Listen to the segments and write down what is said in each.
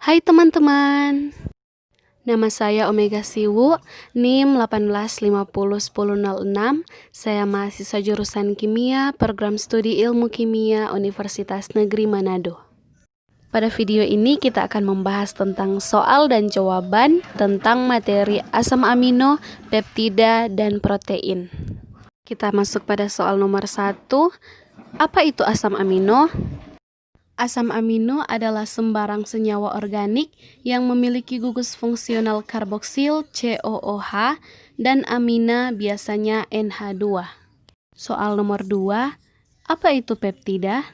Hai teman-teman, nama saya Omega Siwu, NIM 18501006. Saya mahasiswa jurusan Kimia, Program Studi Ilmu Kimia, Universitas Negeri Manado. Pada video ini kita akan membahas tentang soal dan jawaban tentang materi asam amino, peptida, dan protein. Kita masuk pada soal nomor 1. Apa itu asam amino? Asam amino adalah sembarang senyawa organik yang memiliki gugus fungsional karboksil COOH dan amina biasanya NH2. Soal nomor 2, apa itu peptida?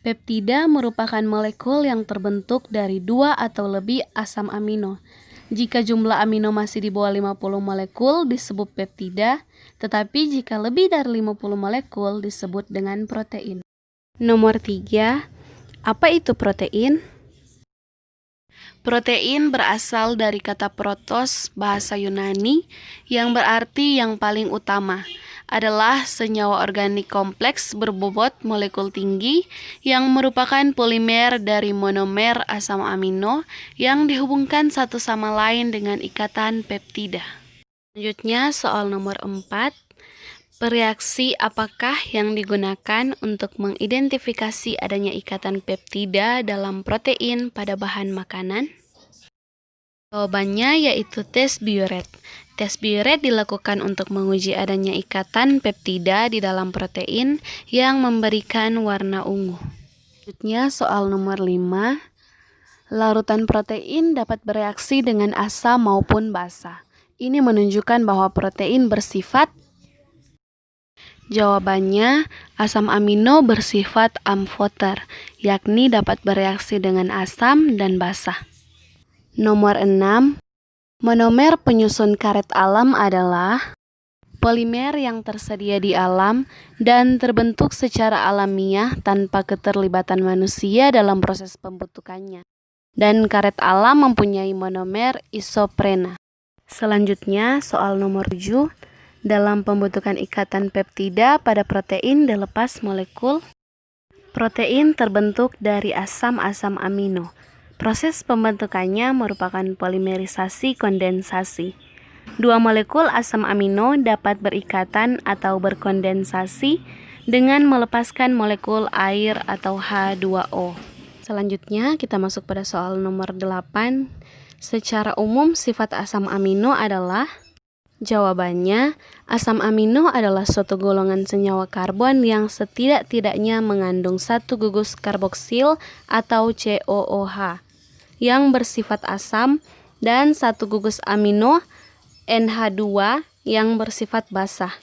Peptida merupakan molekul yang terbentuk dari 2 atau lebih asam amino. Jika jumlah amino masih di bawah 50 molekul disebut peptida, tetapi jika lebih dari 50 molekul disebut dengan protein. Nomor 3, apa itu protein? Protein berasal dari kata protos, bahasa Yunani, yang berarti yang paling utama. Adalah senyawa organik kompleks berbobot molekul tinggi yang merupakan polimer dari monomer asam amino yang dihubungkan satu sama lain dengan ikatan peptida. Selanjutnya soal nomor 4. Reaksi apakah yang digunakan untuk mengidentifikasi adanya ikatan peptida dalam protein pada bahan makanan? Jawabannya yaitu tes Biuret. Tes Biuret dilakukan untuk menguji adanya ikatan peptida di dalam protein yang memberikan warna ungu. Selanjutnya soal nomor 5. Larutan protein dapat bereaksi dengan asam maupun basa. Ini menunjukkan bahwa protein bersifat. Jawabannya, asam amino bersifat amfoter, yakni dapat bereaksi dengan asam dan basa. Nomor 6. Monomer penyusun karet alam adalah polimer yang tersedia di alam dan terbentuk secara alamiah tanpa keterlibatan manusia dalam proses pembentukannya. Dan karet alam mempunyai monomer isoprena. Selanjutnya, soal nomor 7. Dalam pembentukan ikatan peptida pada protein dilepas molekul. Protein terbentuk dari asam-asam amino. Proses pembentukannya merupakan polimerisasi kondensasi. 2 molekul asam amino dapat berikatan atau berkondensasi dengan melepaskan molekul air atau H2O. Selanjutnya kita masuk pada soal nomor 8. Secara umum sifat asam amino adalah. Jawabannya, asam amino adalah suatu golongan senyawa karbon yang setidak-tidaknya mengandung satu gugus karboksil atau COOH yang bersifat asam dan satu gugus amino NH2 yang bersifat basa.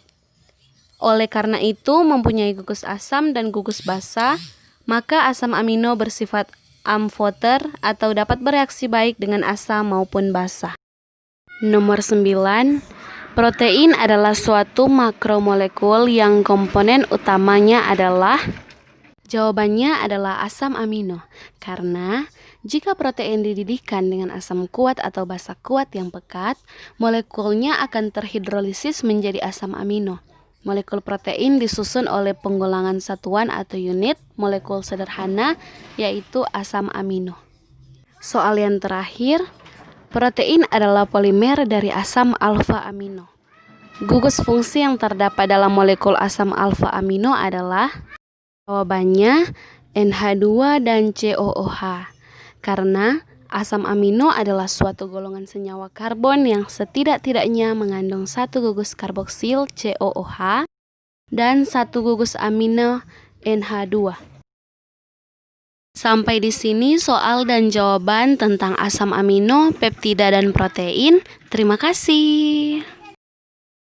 Oleh karena itu, mempunyai gugus asam dan gugus basa, maka asam amino bersifat amfoter atau dapat bereaksi baik dengan asam maupun basa. Nomor 9. Protein adalah suatu makromolekul yang komponen utamanya adalah. Jawabannya adalah asam amino. Karena jika protein dididihkan dengan asam kuat atau basa kuat yang pekat, molekulnya akan terhidrolisis menjadi asam amino. Molekul protein disusun oleh penggolangan satuan atau unit molekul sederhana, yaitu asam amino. Soal yang terakhir. Protein adalah polimer dari asam alfa amino. Gugus fungsi yang terdapat dalam molekul asam alfa amino adalah. Jawabannya NH2 dan COOH. Karena asam amino adalah suatu golongan senyawa karbon yang setidak-tidaknya mengandung satu gugus karboksil COOH dan satu gugus amino NH2. Sampai di sini soal dan jawaban tentang asam amino, peptida, dan protein. Terima kasih.